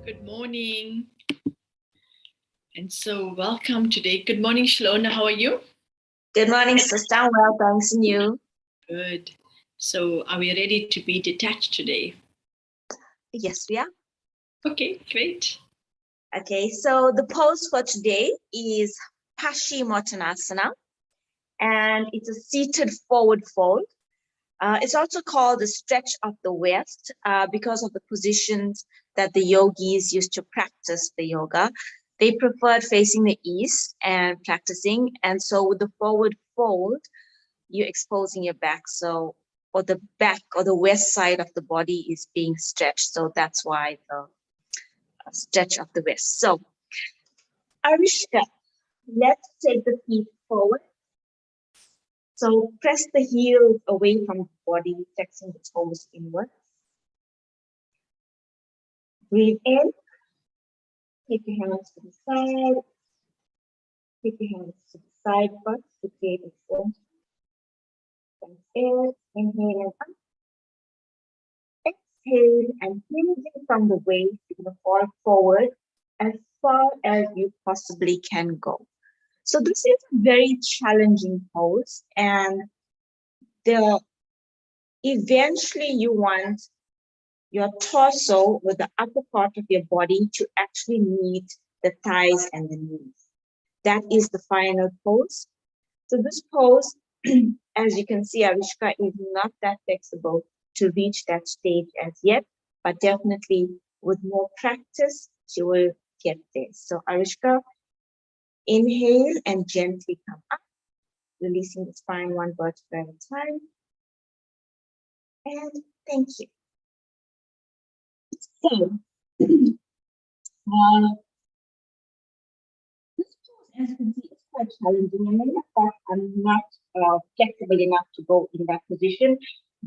Good morning. And so welcome today. Good morning, Shalona. How are you? Good morning, sister. Well, thanks, and you? Good. So are we ready to be detached today? Yes, we are. Okay, great. Okay, so the pose for today is Paschimottanasana, and it's a seated forward fold. It's also called the stretch of the West because of the positions that the yogis used to practice the yoga. They preferred facing the east and practicing. And so with the forward fold, you're exposing your back. So, or the back or the west side of the body is being stretched. So that's why the stretch of the west. So, Arishka, let's take the feet forward. So press the heels away from the body, flexing the toes inward. Breathe in. Take your hands to the side. Take your hands to the side first to create a fold. Inhale and up. Exhale and hinging from the waist, you're going to fall forward as far as you possibly can go. So this is a very challenging pose, and eventually you want your torso with the upper part of your body to actually meet the thighs and the knees. That is the final pose. So this pose, as you can see, Arishka is not that flexible to reach that stage as yet, but definitely with more practice, she will get there. So Arishka, inhale and gently come up, releasing the spine one vertebra at a time. And thank you. So, this pose, as you can see, is quite challenging, and many of us are not flexible enough to go in that position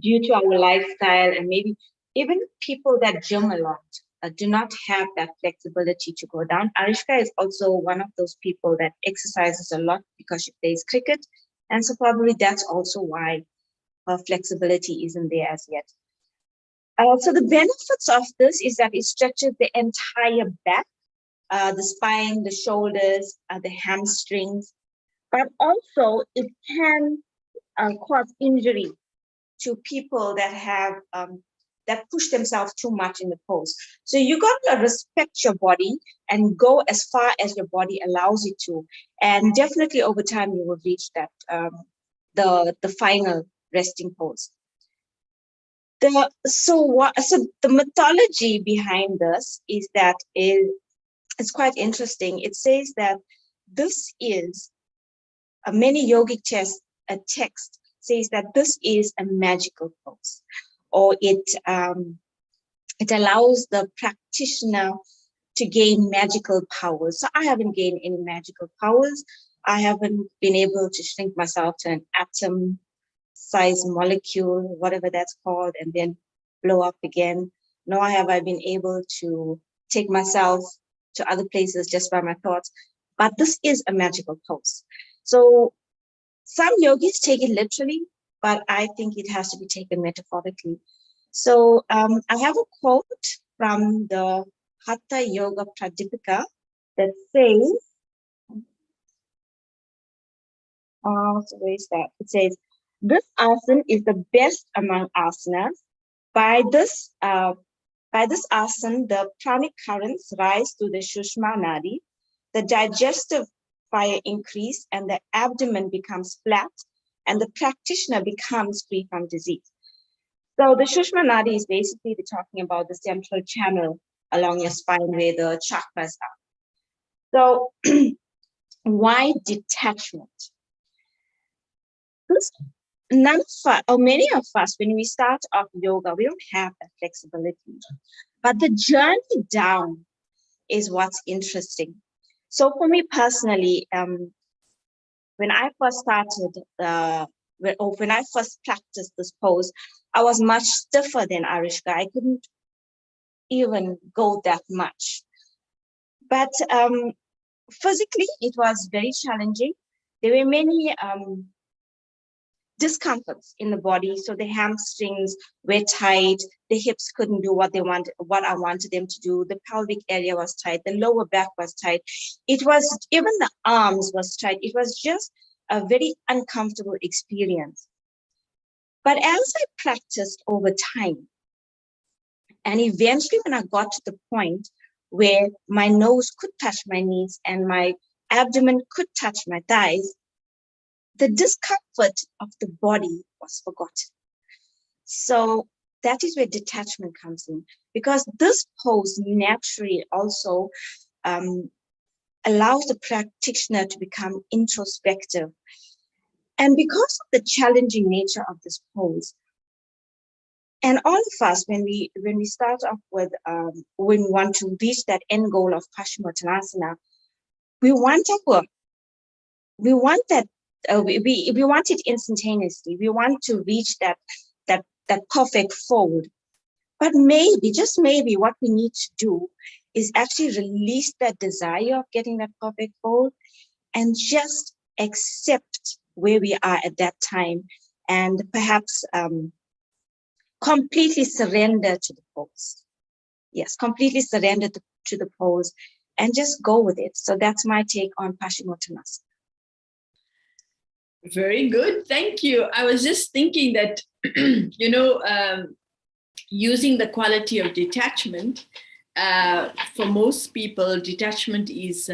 due to our lifestyle, and maybe even people that gym a lot do not have that flexibility to go down. Arishka is also one of those people that exercises a lot because she plays cricket, and so probably that's also why her flexibility isn't there as yet. So the benefits of this is that it stretches the entire back, the spine, the shoulders, the hamstrings, but also it can cause injury to people that have that push themselves too much in the pose. So you got to respect your body and go as far as your body allows you to, and definitely over time you will reach that the final resting pose. So the mythology behind this is that it's quite interesting. It says that this is many yogic text says that this is a magical pose, or it allows the practitioner to gain magical powers. So I haven't gained any magical powers. I haven't been able to shrink myself to an atom size molecule, whatever that's called, and then blow up again. Nor have I been able to take myself to other places just by my thoughts. But this is a magical pose. So some yogis take it literally, but I think it has to be taken metaphorically. So I have a quote from the Hatha Yoga Pradipika that says, so where is that? It says, this asana is the best among asanas. By this asana, the pranic currents rise to the Sushma Nadi, the digestive fire increase, and the abdomen becomes flat, and the practitioner becomes free from disease. So the Sushma Nadi is basically talking about the central channel along your spine where the chakras are. So why detachment? None of us, or many of us, when we start off yoga, we don't have that flexibility. But the journey down is what's interesting. So for me personally, when I first started, when I first practiced this pose, I was much stiffer than Arishka. I couldn't even go that much. But physically, it was very challenging. There were many discomforts in the body. So the hamstrings were tight, the hips couldn't do what I wanted them to do. The pelvic area was tight, the lower back was tight. It was, even the arms was tight. It was just a very uncomfortable experience. But as I practiced over time, and eventually when I got to the point where my nose could touch my knees and my abdomen could touch my thighs, the discomfort of the body was forgotten. So that is where detachment comes in, because this pose naturally also allows the practitioner to become introspective. And because of the challenging nature of this pose, and all of us, when we start off with, when we want to reach that end goal of Paschimottanasana, we want it instantaneously. We want to reach that perfect fold. But maybe, just maybe, what we need to do is actually release that desire of getting that perfect fold and just accept where we are at that time, and perhaps completely surrender to the pose. Yes, completely surrender to the pose and just go with it. So that's my take on Paschimottanasana. Very good. Thank you. I was just thinking that, using the quality of detachment, for most people, detachment is,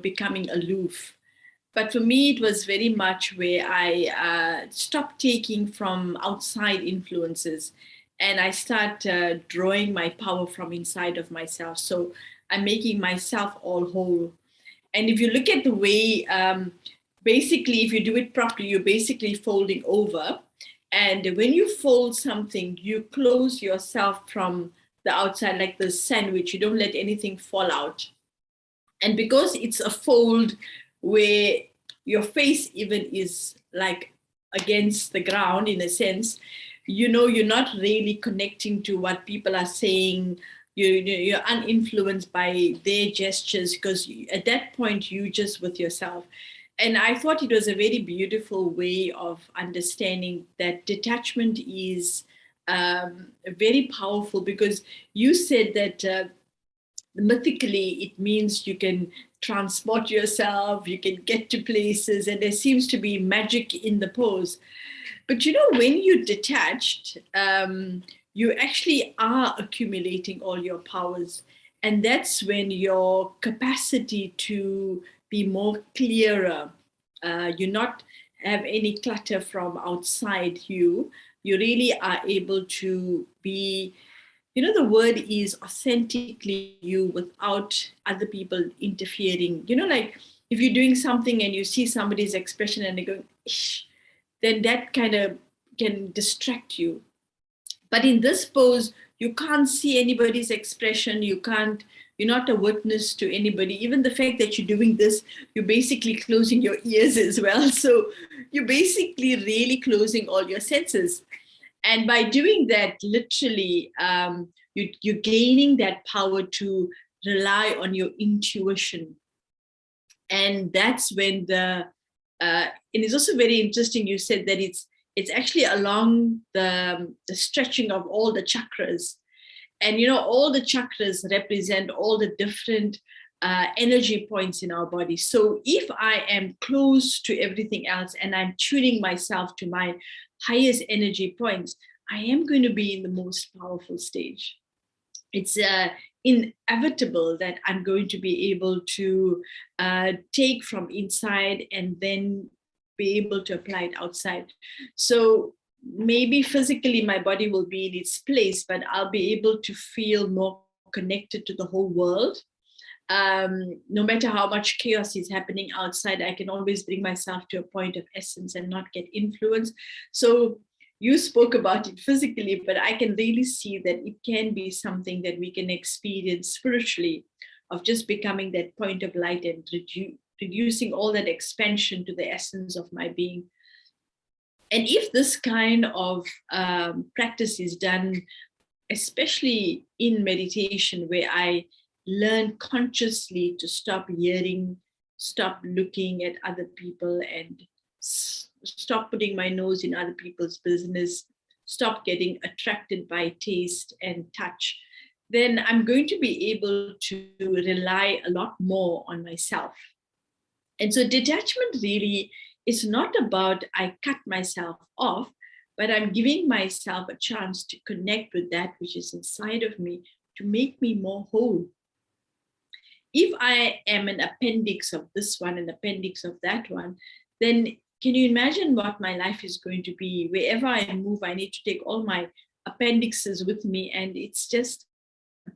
becoming aloof. But for me, it was very much where I stopped taking from outside influences and I start drawing my power from inside of myself. So I'm making myself all whole. And if you look at the way, basically, if you do it properly, you're basically folding over. And when you fold something, you close yourself from the outside like the sandwich. You don't let anything fall out. And because it's a fold where your face even is like against the ground in a sense, you're not really connecting to what people are saying. You're uninfluenced by their gestures, because at that point you just with yourself. And I thought it was a very beautiful way of understanding that detachment is very powerful, because you said that mythically it means you can transport yourself, you can get to places, and there seems to be magic in the pose. But when you detached, you actually are accumulating all your powers, and that's when your capacity to be more clearer, you not have any clutter from outside you really are able to be, the word is authentically you without other people interfering. Like if you're doing something and you see somebody's expression and they're going, Ish, then that kind of can distract you. But in this pose, you can't see anybody's expression. You're not a witness to anybody. Even the fact that you're doing this, you're basically closing your ears as well. So you're basically really closing all your senses. And by doing that, literally, you're gaining that power to rely on your intuition. And that's when and it's also very interesting, you said that it's actually along the stretching of all the chakras. And all the chakras represent all the different energy points in our body. So if I am close to everything else and I'm tuning myself to my highest energy points, I am going to be in the most powerful stage. It's inevitable that I'm going to be able to take from inside and then be able to apply it outside. So maybe physically my body will be in its place, but I'll be able to feel more connected to the whole world. No matter how much chaos is happening outside, I can always bring myself to a point of essence and not get influenced. So you spoke about it physically, but I can really see that it can be something that we can experience spiritually, of just becoming that point of light and reducing all that expansion to the essence of my being. And if this kind of practice is done, especially in meditation, where I learn consciously to stop hearing, stop looking at other people, and stop putting my nose in other people's business, stop getting attracted by taste and touch, then I'm going to be able to rely a lot more on myself. And so detachment really is not about I cut myself off, but I'm giving myself a chance to connect with that which is inside of me to make me more whole. If I am an appendix of this one, an appendix of that one, then can you imagine what my life is going to be? Wherever I move, I need to take all my appendixes with me, and it's just a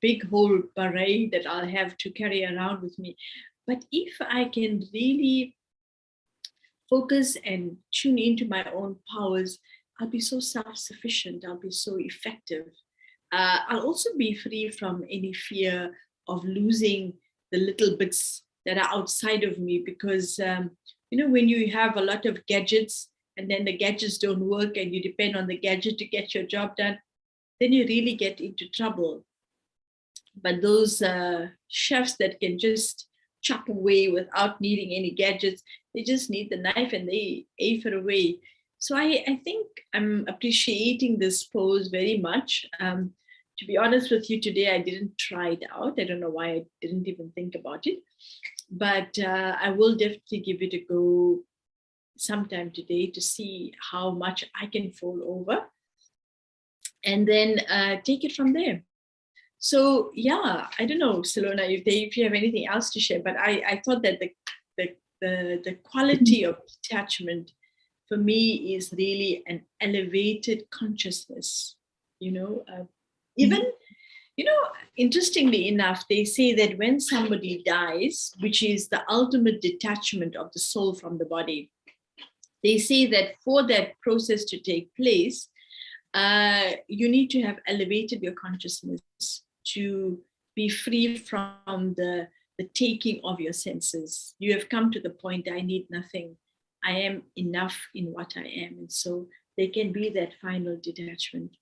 big whole parade that I'll have to carry around with me. But if I can really focus and tune into my own powers, I'll be so self-sufficient, I'll be so effective. I'll also be free from any fear of losing the little bits that are outside of me, because when you have a lot of gadgets and then the gadgets don't work and you depend on the gadget to get your job done, then you really get into trouble. But those chefs that can just chop away without needing any gadgets, they just need the knife and they aim away. So I think I'm appreciating this pose very much. To be honest with you, today I didn't try it out. I don't know why I didn't even think about it. But I will definitely give it a go sometime today to see how much I can fall over, and then take it from there. So yeah, I don't know, Salona, if you have anything else to share, but I thought that the quality of detachment for me is really an elevated consciousness. Even interestingly enough, they say that when somebody dies, which is the ultimate detachment of the soul from the body, they say that for that process to take place, you need to have elevated your consciousness to be free from the taking of your senses. You have come to the point, I need nothing. I am enough in what I am. And so there can be that final detachment.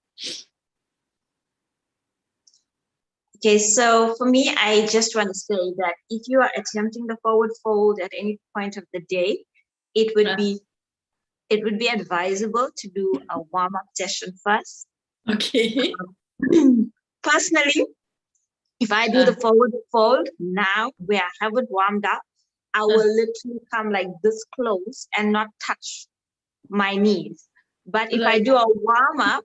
Okay, so for me, I just want to say that if you are attempting the forward fold at any point of the day, it would be advisable to do a warm-up session first. Okay. Personally, if I do the forward fold now where I haven't warmed up, I will literally come like this close and not touch my knees. But if I do a warm-up,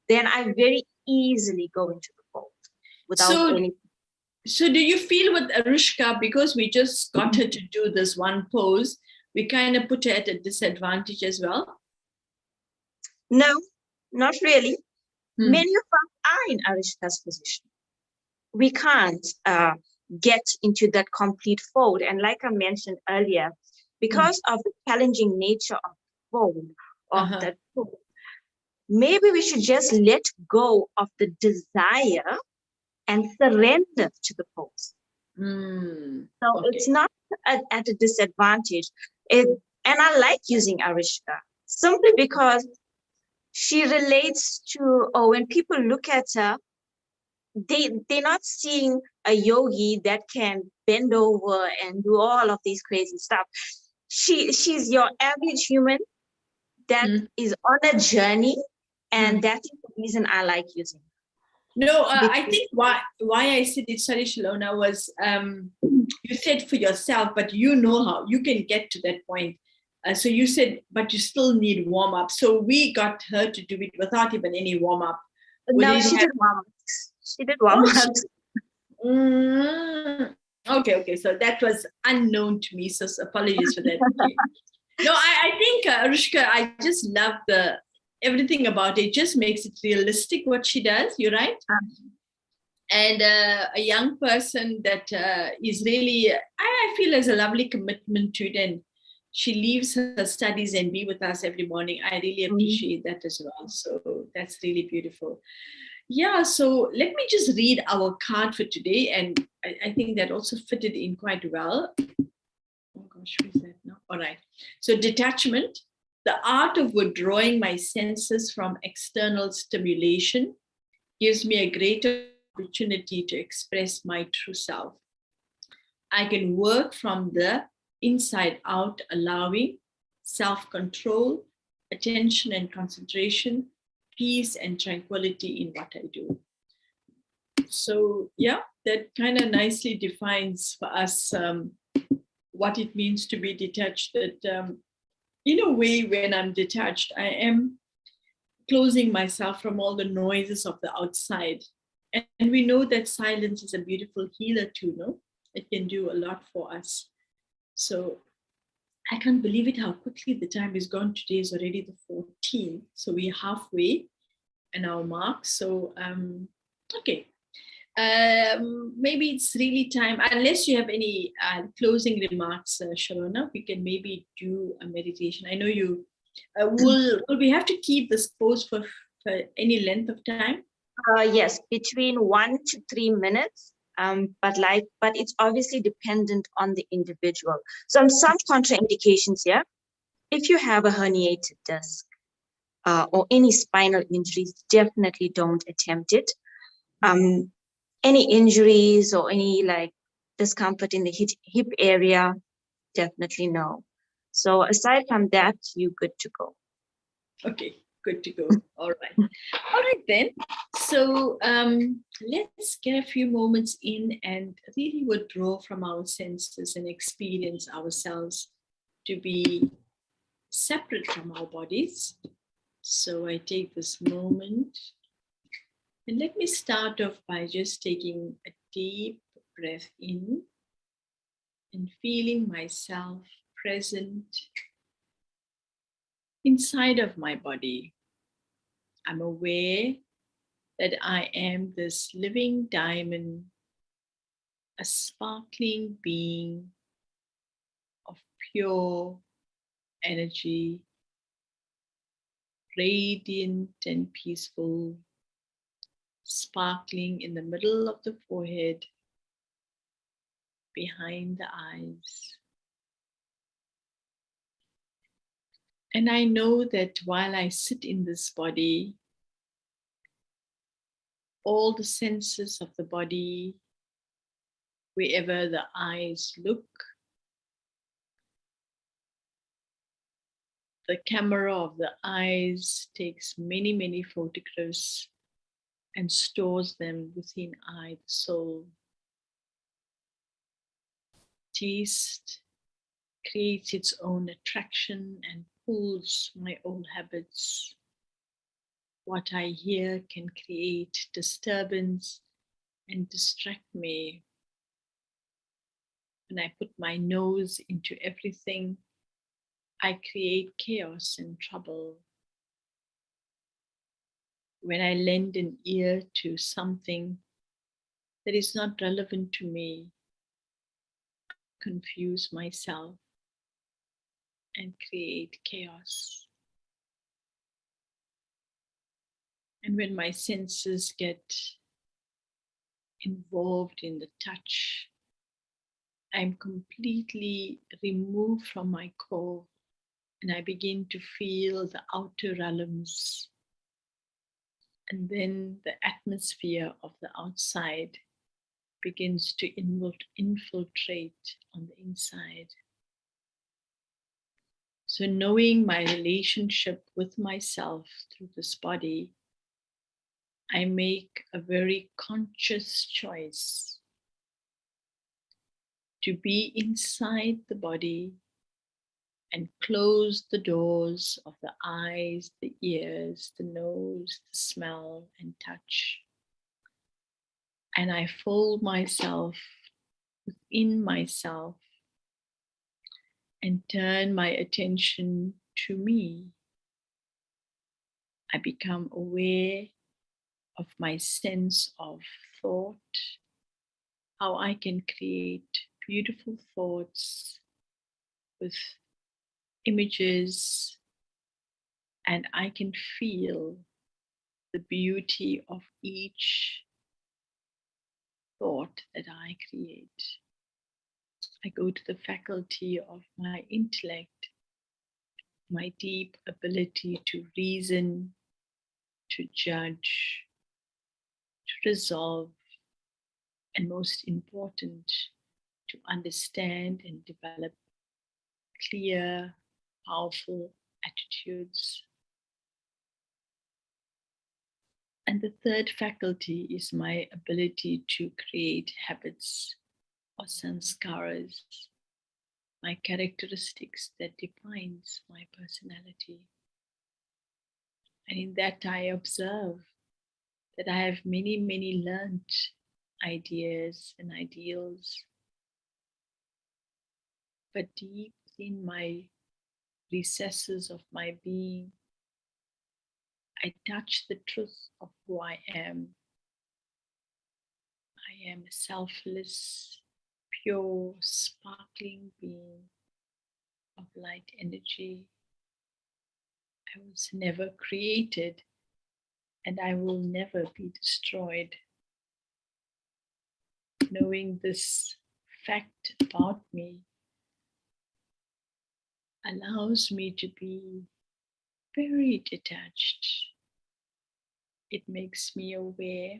then I very easily go into the fold without any. So do you feel with Arushka, because we just got her to do this one pose, we kind of put her at a disadvantage as well? No, not really. Many of us are in Arushka's position. We can't get into that complete fold. And like I mentioned earlier, because of the challenging nature of the fold, that fold, maybe we should just let go of the desire and surrender to the pose. So it's not at a disadvantage. And I like using Arushka simply because she relates to, when people look at her, they're not seeing a yogi that can bend over and do all of these crazy stuff. She's your average human that is on a journey, and that is the reason I like using her. No, I think why I said it, sorry, Shalona, was you said for yourself, but you know how you can get to that point. So you said, but you still need warm up. So we got her to do it without even any warm up. No, she did warm ups. She did warm ups. Okay. So that was unknown to me. So apologies for that. Okay. No, I think Arushka, I just love everything about it. Just makes it realistic what she does. You're right. And a young person that is really, I feel, has a lovely commitment to it, and she leaves her studies and be with us every morning. I really appreciate that as well. So that's really beautiful. Yeah, so let me just read our card for today. And I think that also fitted in quite well. Oh gosh, who is that now? All right. So detachment, the art of withdrawing my senses from external stimulation gives me a greater opportunity to express my true self. I can work from the inside out, allowing, self-control, attention and concentration, peace and tranquility in what I do. So yeah, that kind of nicely defines for us what it means to be detached. That in a way, when I'm detached, I am closing myself from all the noises of the outside. And we know that silence is a beautiful healer too, no? It can do a lot for us. So I can't believe it how quickly the time is gone. Today is already the 14th. So we're halfway in our mark. So, okay. Maybe it's really time, unless you have any closing remarks, Sharona, we can maybe do a meditation. I know you will we have to keep this pose for any length of time? Yes, between 1 to 3 minutes. But it's obviously dependent on the individual. Some contraindications here. If you have a herniated disc or any spinal injuries, definitely don't attempt it. Any injuries or any like discomfort in the hip area, definitely no. So aside from that, you're good to go. Okay, good to go. All right then. So let's get a few moments in and really withdraw from our senses and experience ourselves to be separate from our bodies. So I take this moment, and let me start off by just taking a deep breath in and feeling myself present inside of my body. I'm aware that I am this living diamond, a sparkling being of pure energy, radiant and peaceful, sparkling in the middle of the forehead, behind the eyes. And I know that while I sit in this body, all the senses of the body, wherever the eyes look, the camera of the eyes takes many, many photographs and stores them within I, the soul. Taste creates its own attraction and pulls my old habits. What I hear can create disturbance and distract me. When I put my nose into everything, I create chaos and trouble. When I lend an ear to something that is not relevant to me, I confuse myself and create chaos. And when my senses get involved in the touch, I'm completely removed from my core and I begin to feel the outer realms. And then the atmosphere of the outside begins to infiltrate on the inside. So, knowing my relationship with myself through this body, I make a very conscious choice to be inside the body and close the doors of the eyes, the ears, the nose, the smell, and touch. And I fold myself within myself and turn my attention to me. I become aware of my sense of thought, how I can create beautiful thoughts with images, and I can feel the beauty of each thought that I create. I go to the faculty of my intellect, my deep ability to reason, to judge, to resolve, and most important, to understand and develop clear powerful attitudes. And the third faculty is my ability to create habits or sanskaras, my characteristics that defines my personality. And in that I observe that I have many, many learned ideas and ideals, but deep in my recesses of my being, I touch the truth of who I am. I am a selfless, pure, sparkling being of light energy. I was never created and I will never be destroyed. Knowing this fact about me allows me to be very detached. It makes me aware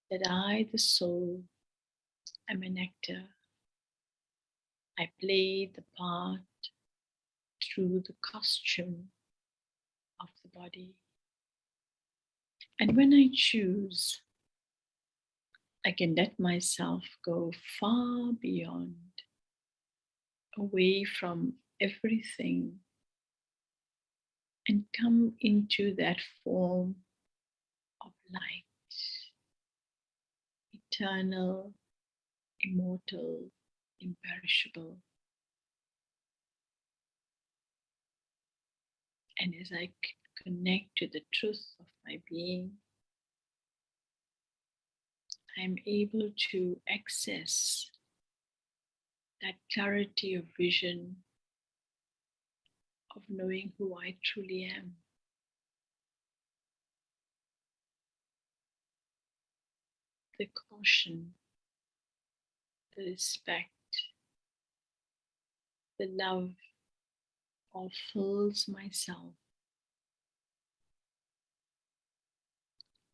that I, the soul, am an actor. I play the part through the costume of the body. And when I choose, I can let myself go far beyond, away from everything, and come into that form of light, eternal, immortal, imperishable. And as I connect to the truth of my being, I'm able to access that clarity of vision, of knowing who I truly am. The caution, the respect, the love all fills myself.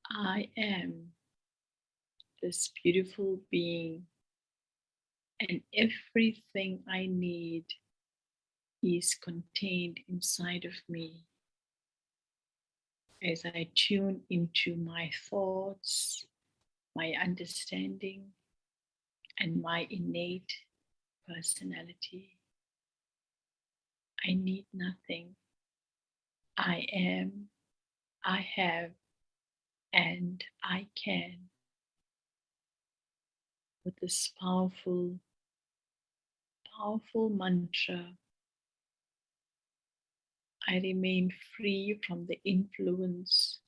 I am this beautiful being, and everything I need is contained inside of me. As I tune into my thoughts, my understanding, and my innate personality, I need nothing. I am, I have, and I can. With this powerful, powerful mantra, I remain free from the influence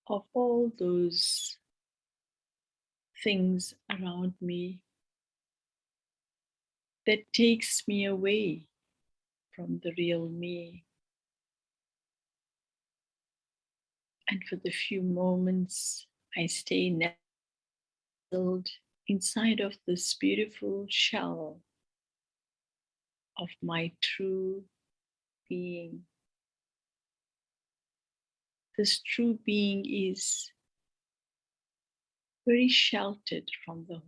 of all those things around me that takes me away from the real me. And for the few moments I stay nestled inside of this beautiful shell of my true being. This true being is very sheltered from the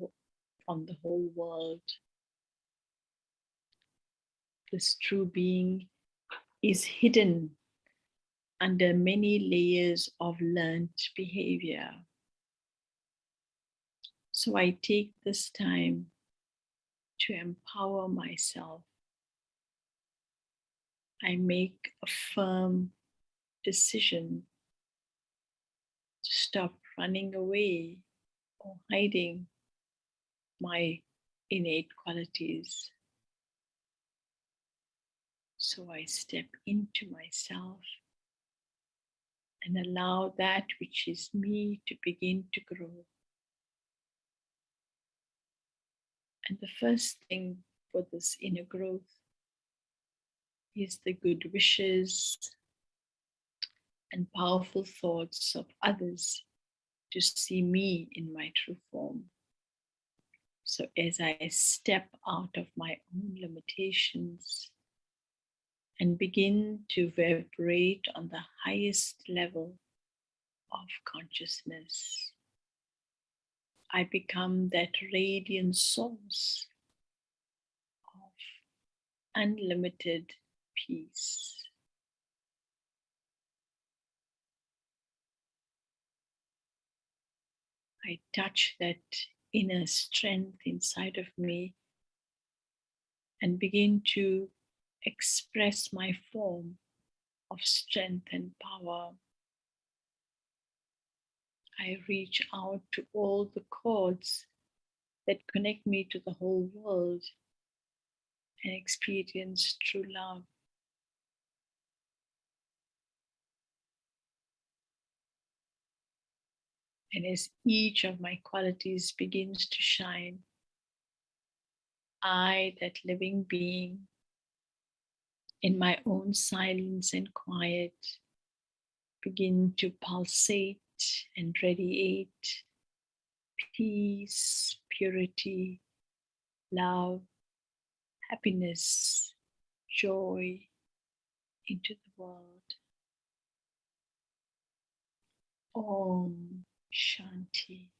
whole world. This true being is hidden under many layers of learned behavior. So I take this time to empower myself. I make a firm decision to stop running away or hiding my innate qualities. So I step into myself and allow that which is me to begin to grow. And the first thing for this inner growth is the good wishes and powerful thoughts of others to see me in my true form. So as I step out of my own limitations and begin to vibrate on the highest level of consciousness, I become that radiant source of unlimited peace. I touch that inner strength inside of me and begin to express my form of strength and power. I reach out to all the cords that connect me to the whole world and experience true love. And as each of my qualities begins to shine, I, that living being, in my own silence and quiet, begin to pulsate and radiate peace, purity, love, happiness, joy into the world. Om Shanti.